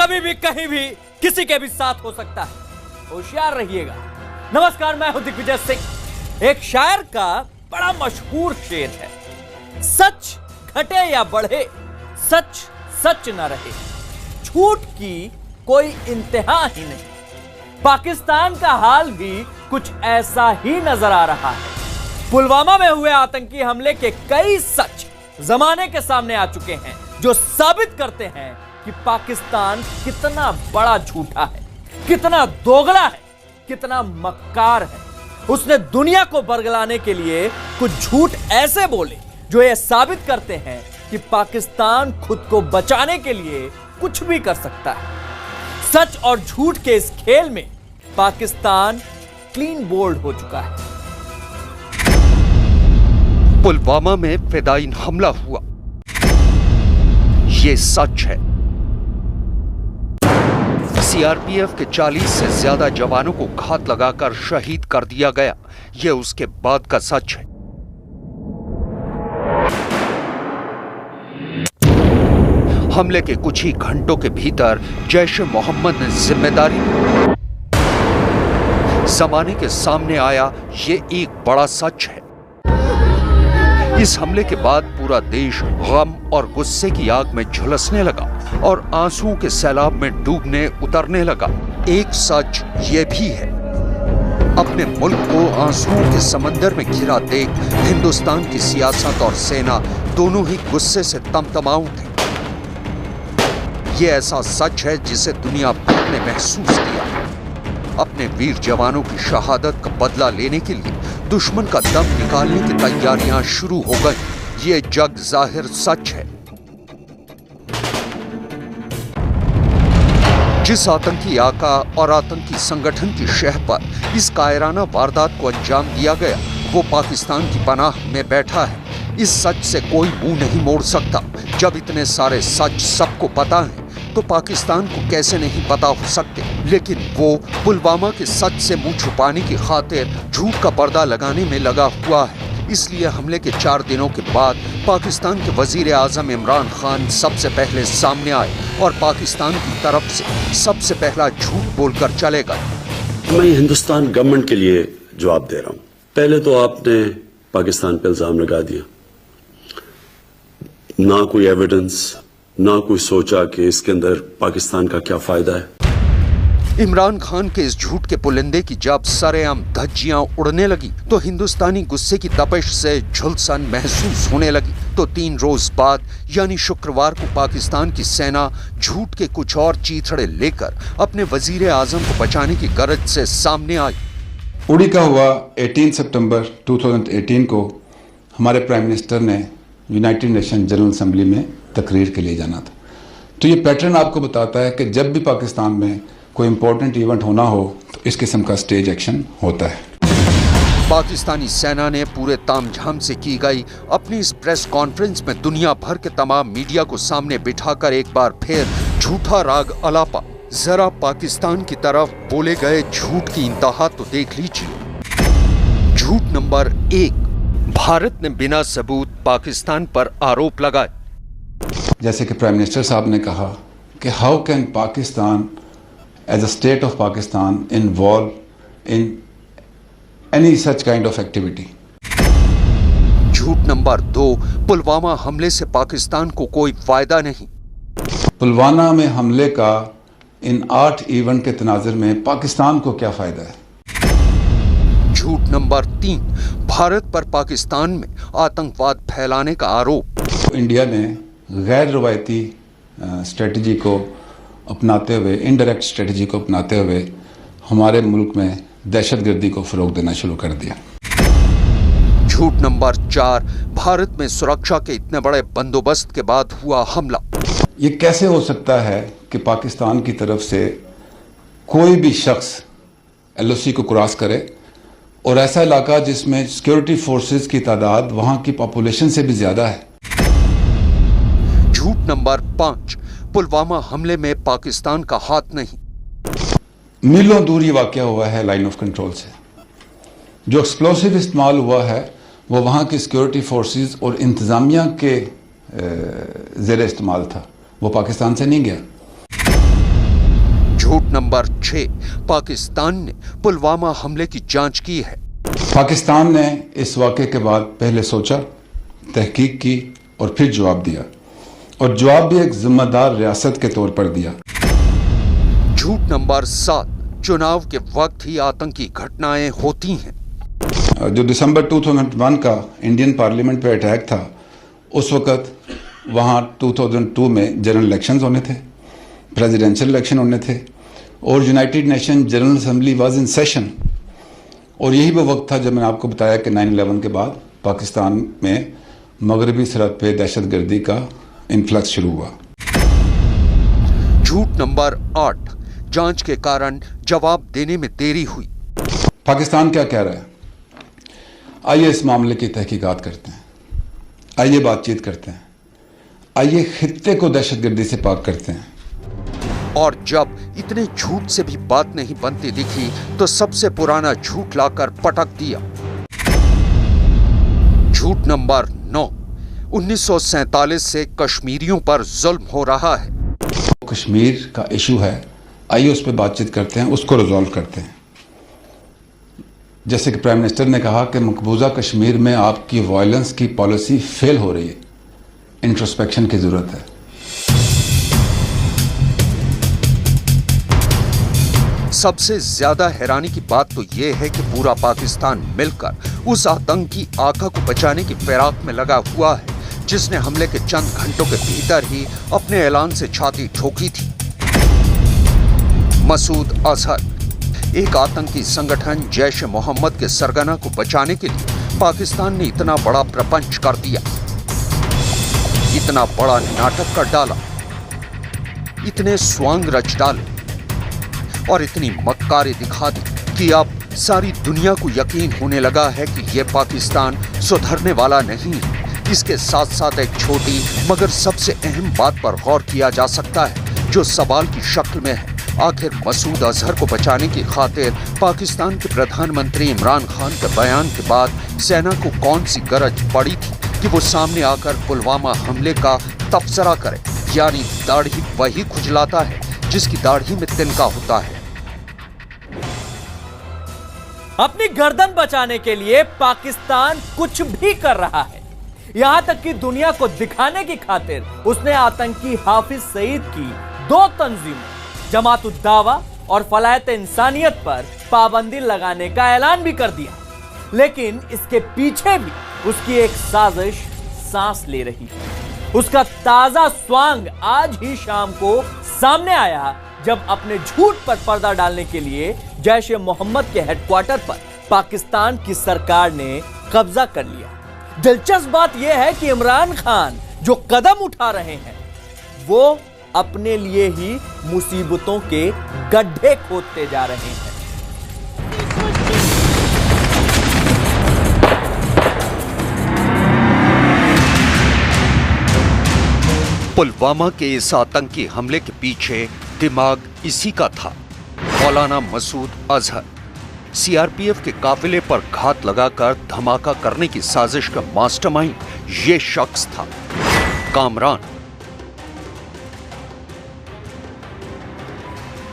कभी भी कहीं भी किसी के भी साथ हो सकता है, होशियार रहिएगा। नमस्कार, मैं हूं दिग्विजय सिंह। एक शायर का बड़ा मशहूर शेर है, सच घटे या बढ़े, सच सच न रहे, झूठ की कोई इंतहा ही नहीं। पाकिस्तान का हाल भी कुछ ऐसा ही नजर आ रहा है। पुलवामा में हुए आतंकी हमले के कई सच जमाने के सामने आ चुके हैं, जो साबित करते हैं कि पाकिस्तान कितना बड़ा झूठा है, कितना दोगला है, कितना मक्कार है। उसने दुनिया को बरगलाने के लिए कुछ झूठ ऐसे बोले जो ये साबित करते हैं कि पाकिस्तान खुद को बचाने के लिए कुछ भी कर सकता है। सच और झूठ के इस खेल में पाकिस्तान क्लीन बोल्ड हो चुका है। पुलवामा में फिदायीन हमला हुआ, ये सच है। सीआरपीएफ के 40 से ज्यादा जवानों को घात लगाकर शहीद कर दिया गया, ये उसके बाद का सच है। हमले के कुछ ही घंटों के भीतर जैश ए मोहम्मद ने जिम्मेदारी ली। जमाने के सामने आया ये एक बड़ा सच है। इस हमले के बाद पूरा देश गम और गुस्से की आग में झुलसने लगा और आंसुओं के सैलाब में डूबने उतरने लगा। एक सच ये भी है, अपने मुल्क को आंसुओं के समंदर में घिरा देख हिंदुस्तान की सियासत और सेना दोनों ही गुस्से से तमतमाऊ थे। ये ऐसा सच है जिसे दुनिया भर ने महसूस किया। अपने वीर जवानों की शहादत का बदला लेने के लिए दुश्मन का दम निकालने की तैयारियां शुरू हो गई। ये जग जाहिर सच है। जिस आतंकी आका और आतंकी संगठन की शह पर इस कायराना वारदात को अंजाम दिया गया, वो पाकिस्तान की पनाह में बैठा है। इस सच से कोई मुंह नहीं मोड़ सकता। जब इतने सारे सच सबको पता है तो पाकिस्तान को कैसे नहीं पता हो सकते। लेकिन वो पुलवामा के सच से मुंह छुपाने की खातिर झूठ का पर्दा लगाने में लगा हुआ है। इसलिए हमले के 4 दिनों के बाद पाकिस्तान के वजीर आजम इमरान खान सबसे पहले सामने आए और पाकिस्तान की तरफ से सबसे पहला झूठ बोलकर चले गए। मैं हिंदुस्तान गवर्नमेंट के लिए जवाब दे रहा हूं। पहले तो आपने पाकिस्तान पर इल्जाम लगा दिया, ना कोई एविडेंस, ना कोई सोचा कि इसके अंदर पाकिस्तान का क्या फायदा है। इमरान खान के इस झूठ के पुलिंदे की जब सरेआम धज्जियां उड़ने लगी तो हिंदुस्तानी गुस्से की तपिश से झुलसन महसूस होने लगी। तो 3 रोज बाद यानी शुक्रवार को पाकिस्तान की सेना झूठ के कुछ और चीथड़े लेकर अपने वजीर आजम को बचाने की गरज से सामने आई। उड़ी का हुआ 18 सितंबर 2018 को हमारे प्राइम मिनिस्टर ने यूनाइटेड नेशन जनरल असेंबली में तकरीर के लिए जाना था। तो ये पैटर्न आपको बताता है कि जब भी पाकिस्तान में कोई इंपॉर्टेंट इवेंट होना हो तो इस किस्म का स्टेज एक्शन होता है। पाकिस्तानी सेना ने पूरे तामझाम से की गई अपनी इस प्रेस कॉन्फ्रेंस में दुनिया भर के तमाम मीडिया को सामने बिठाकर एक बार फिर झूठा राग अलापा। जरा पाकिस्तान की तरफ बोले गए झूठ की इंतहा तो देख लीजिए। झूठ नंबर 1, भारत ने बिना सबूत पाकिस्तान पर आरोप लगाए। जैसे कि प्राइम मिनिस्टर साहब ने कहा कि how can Pakistan as a state of Pakistan involve in any such kind of activity. झूठ नंबर 2, पुलवामा हमले से पाकिस्तान को कोई फायदा नहीं। पुलवामा में हमले का इन 8 इवेंट के तनाजुर में पाकिस्तान को क्या फायदा है। झूठ नंबर 3, भारत पर पाकिस्तान में आतंकवाद फैलाने का आरोप। इंडिया ने गैर रवायती स्ट्रेटजी को अपनाते हुए, इनडायरेक्ट स्ट्रेटजी को अपनाते हुए हमारे मुल्क में दहशतगर्दी को फरोग देना शुरू कर दिया। झूठ नंबर 4, भारत में सुरक्षा के इतने बड़े बंदोबस्त के बाद हुआ हमला। ये कैसे हो सकता है कि पाकिस्तान की तरफ से कोई भी शख्स LOC को क्रॉस करे और ऐसा इलाका जिसमें सिक्योरिटी फोर्सेस की तादाद वहां की पॉपुलेशन से भी ज्यादा है। झूठ नंबर 5, पुलवामा हमले में पाकिस्तान का हाथ नहीं। मीलों दूर ये वाकया हुआ है लाइन ऑफ कंट्रोल से। जो एक्सप्लोसिव इस्तेमाल हुआ है वो वहाँ की सिक्योरिटी फोर्सेस और इंतज़ामिया के ज़ेर इस्तेमाल था, वो पाकिस्तान से नहीं गया। झूठ नंबर 6, पाकिस्तान ने पुलवामा हमले की जांच की है। पाकिस्तान ने इस वाक़े के बाद पहले सोचा, तहकीक की और फिर जवाब दिया, और जवाब भी एक जिम्मेदार रियासत के तौर पर दिया। झूठ नंबर 7, चुनाव के वक्त ही आतंकी घटनाएं होती हैं। जो दिसंबर 2001 का इंडियन पार्लियामेंट पे अटैक था, उस वक्त वहाँ 2002 में जनरल इलेक्शंस होने थे, प्रेसिडेंशियल इलेक्शन होने थे, और United nation general assembly was in session. और यही वो वक्त था जब मैंने आपको बताया कि 9/11 के बाद पाकिस्तान में मगरबी सरहद पे दहशतगर्दी का इन्फ्लक्स शुरू हुआ। झूठ नंबर 8, जांच के कारण जवाब देने में देरी हुई। पाकिस्तान क्या कह रहा है? आइए इस मामले की तहकीकात करते हैं, आइए बातचीत करते हैं, आइए खित्ते को दहशतगर्दी से पाक करते हैं। और जब इतने झूठ से भी बात नहीं बनती दिखी तो सबसे पुराना झूठ लाकर पटक दिया। झूठ नंबर 9, 1947 से कश्मीरियों पर जुल्म हो रहा है। कश्मीर का इशू है, आइए उस पर बातचीत करते हैं, उसको रिजॉल्व करते हैं। जैसे कि प्राइम मिनिस्टर ने कहा कि मकबूजा कश्मीर में आपकी वायलेंस की पॉलिसी फेल हो रही है, इंट्रोस्पेक्शन की जरूरत है। सबसे ज्यादा हैरानी की बात तो यह है कि पूरा पाकिस्तान मिलकर उस आतंकी आका को बचाने की फिराक में लगा हुआ है जिसने हमले के चंद घंटों के भीतर ही अपने ऐलान से छाती ठोकी थी। मसूद अजहर, एक आतंकी संगठन जैश ए मोहम्मद के सरगना को बचाने के लिए पाकिस्तान ने इतना बड़ा प्रपंच कर दिया, इतना बड़ा नाटक कर डाला, इतने स्वांग रच डाले और इतनी मक्कारी दिखा दी कि अब सारी दुनिया को यकीन होने लगा है कि यह पाकिस्तान सुधरने वाला नहीं है। इसके साथ साथ एक छोटी मगर सबसे अहम बात पर गौर किया जा सकता है जो सवाल की शक्ल में है। आखिर मसूद अजहर को बचाने की खातिर पाकिस्तान के प्रधानमंत्री इमरान खान के बयान के बाद सेना को कौन सी गरज पड़ी थी कि वो सामने आकर पुलवामा हमले का तबसरा करे, यानी दाढ़ी वही खुजलाता है जिसकी दाढ़ी में तिनका होता है। अपनी गर्दन बचाने के लिए पाकिस्तान कुछ भी कर रहा है, यहां तक कि दुनिया को दिखाने की खातिर उसने आतंकी हाफिज सईद की 2 तंजीमों जमात-उद-दावा और फलायत इंसानियत पर पाबंदी लगाने का ऐलान भी कर दिया। लेकिन इसके पीछे भी उसकी एक साजिश सांस ले रही है। उसका ताजा स्वांग आज ही शाम को सामने आया जब अपने झूठ पर पर्दा डालने के लिए जैश ए मोहम्मद के हेडक्वार्टर पर पाकिस्तान की सरकार ने कब्जा कर लिया। दिलचस्प बात यह है कि इमरान खान जो कदम उठा रहे हैं वो अपने लिए ही मुसीबतों के गड्ढे खोदते जा रहे हैं। पुलवामा के इस आतंकी हमले के पीछे दिमाग इसी का था, मौलाना मसूद अजहर। सीआरपीएफ के काफिले पर घात लगाकर धमाका करने की साजिश का मास्टरमाइंड ये शख्स था, कामरान।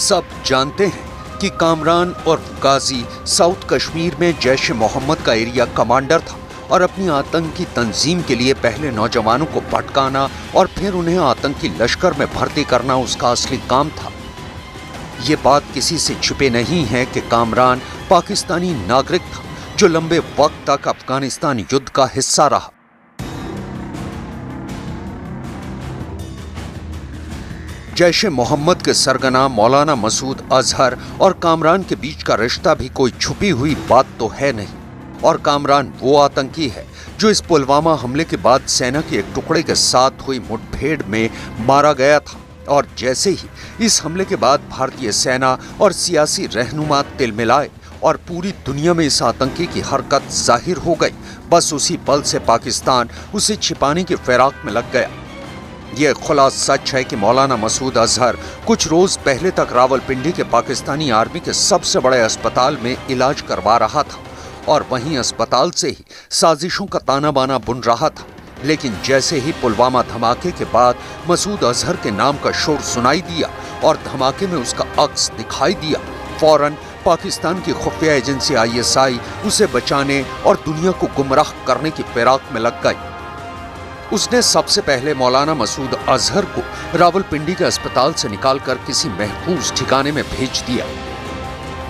सब जानते हैं कि कामरान और गाजी साउथ कश्मीर में जैश ए मोहम्मद का एरिया कमांडर था और अपनी आतंकी तंजीम के लिए पहले नौजवानों को भटकाना और फिर उन्हें आतंकी लश्कर में भर्ती करना उसका असली काम था। ये बात किसी से छुपे नहीं है कि कामरान पाकिस्तानी नागरिक था जो लंबे वक्त तक अफगानिस्तान युद्ध का हिस्सा रहा। जैश ए मोहम्मद के सरगना मौलाना मसूद अजहर और कामरान के बीच का रिश्ता भी कोई छुपी हुई बात तो है नहीं, और कामरान वो आतंकी है जो इस पुलवामा हमले के बाद सेना के एक टुकड़े के साथ हुई मुठभेड़ में मारा गया था। और जैसे ही इस हमले के बाद भारतीय सेना और सियासी रहनुमा तिलमिलाए और पूरी दुनिया में इस आतंकी की हरकत जाहिर हो गई, बस उसी पल से पाकिस्तान उसे छिपाने की फिराक में लग गया। यह खुला सच है कि मौलाना मसूद अजहर कुछ रोज पहले तक रावलपिंडी के पाकिस्तानी आर्मी के सबसे बड़े अस्पताल में इलाज करवा रहा था और वहीं अस्पताल से ही साजिशों का ताना बाना बुन रहा था। लेकिन जैसे ही पुलवामा धमाके के बाद मसूद अजहर के नाम का शोर सुनाई दिया और धमाके में उसका अक्स दिखाई दिया, फौरन पाकिस्तान की खुफिया एजेंसी ISI उसे बचाने और दुनिया को गुमराह करने की फिराक में लग गई। उसने सबसे पहले मौलाना मसूद अजहर को रावलपिंडी के अस्पताल से निकालकर किसी महफूज ठिकाने में भेज दिया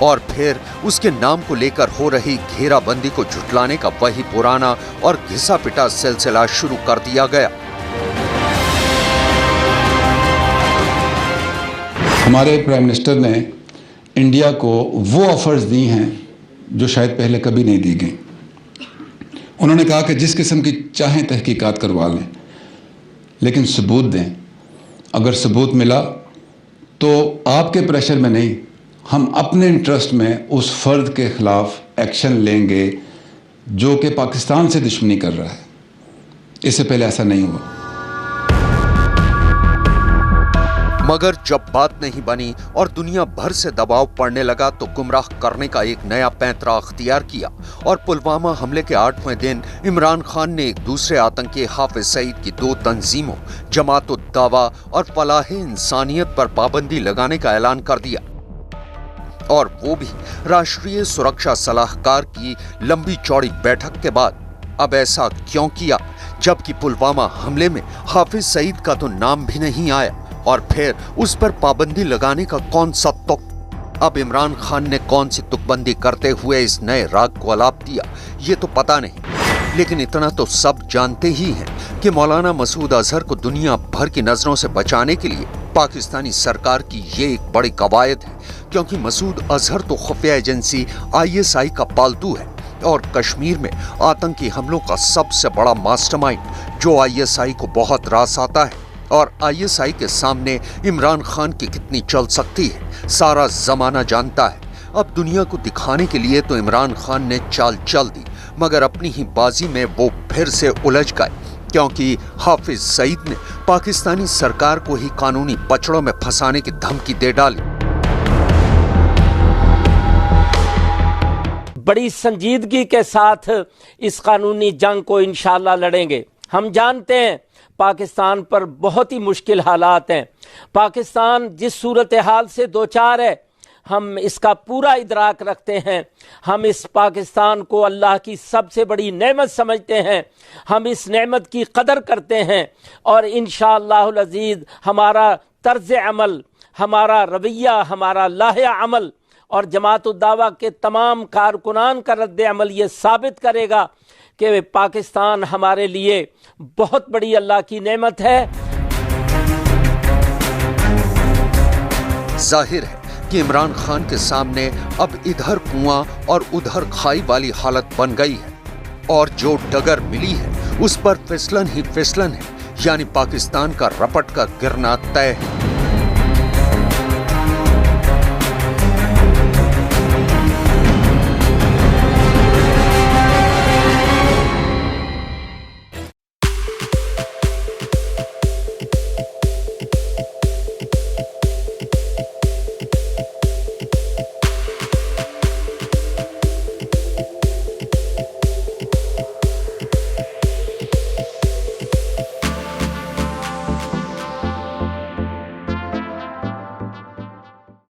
और फिर उसके नाम को लेकर हो रही घेराबंदी को झुटलाने का वही पुराना और घिसा पिटा सिलसिला शुरू कर दिया गया। हमारे प्राइम मिनिस्टर ने इंडिया को वो ऑफर्स दी हैं जो शायद पहले कभी नहीं दी गई। उन्होंने कहा कि जिस किस्म की चाहें तहकीकात करवा लें, लेकिन सबूत दें। अगर सबूत मिला तो आपके प्रेशर में नहीं, हम अपने इंटरेस्ट में उस फर्द के खिलाफ एक्शन लेंगे जो कि पाकिस्तान से दुश्मनी कर रहा है। इससे पहले ऐसा नहीं हुआ। मगर जब बात नहीं बनी और दुनिया भर से दबाव पड़ने लगा तो गुमराह करने का एक नया पैंतरा अख्तियार किया और पुलवामा हमले के 8वें दिन इमरान खान ने एक दूसरे आतंकी हाफिज सईद की 2 तंजीमों जमात-उद-दावा और फलाह-ए-इंसानियत पर पाबंदी लगाने का ऐलान कर दिया, और वो भी राष्ट्रीय सुरक्षा सलाहकार की लंबी चौड़ी बैठक के बाद। अब ऐसा क्यों किया जबकि पुलवामा हमले में हाफिज सईद का तो नाम भी नहीं आया, और फिर उस पर पाबंदी लगाने का कौन सा तुक? अब इमरान खान ने कौन सी तुकबंदी करते हुए इस नए राग को अलाप दिया, ये तो पता नहीं। लेकिन इतना तो सब जानते ही हैं कि मौलाना मसूद अजहर को दुनिया भर की नजरों से बचाने के लिए पाकिस्तानी सरकार की ये एक बड़ी कवायद है, क्योंकि मसूद अजहर तो खुफिया एजेंसी ISI का पालतू है और कश्मीर में आतंकी हमलों का सबसे बड़ा मास्टरमाइंड, जो ISI को बहुत रास आता है। और ISI के सामने इमरान खान की कितनी चल सकती है सारा जमाना जानता है। अब दुनिया को दिखाने के लिए तो इमरान खान ने चाल चल दी, मगर अपनी ही बाजी में वो फिर से उलझ गए, क्योंकि हाफिज सईद ने पाकिस्तानी सरकार को ही कानूनी पचड़ों में फंसाने की धमकी दे डाली। बड़ी संजीदगी के साथ इस कानूनी जंग को इंशाअल्लाह लड़ेंगे। हम जानते हैं पाकिस्तान पर बहुत ही मुश्किल हालात हैं। पाकिस्तान जिस सूरत हाल से दो चार है, हम इसका पूरा इदराक रखते हैं। हम इस पाकिस्तान को अल्लाह की सबसे बड़ी नेमत समझते हैं। हम इस नेमत की कदर करते हैं और इंशाअल्लाहुल अज़ीज़ हमारा तर्ज अमल, हमारा रवैया, हमारा लाहे अमल और जमात-उद-दावा के तमाम कारकुनान का रद्द अमल ये साबित करेगा कि पाकिस्तान हमारे लिए बहुत बड़ी अल्लाह की नेमत है। जाहिर है कि इमरान खान के सामने अब इधर कुआं और उधर खाई वाली हालत बन गई है, और जो डगर मिली है उस पर फिसलन ही फिसलन है, यानी पाकिस्तान का रपट का गिरना तय है।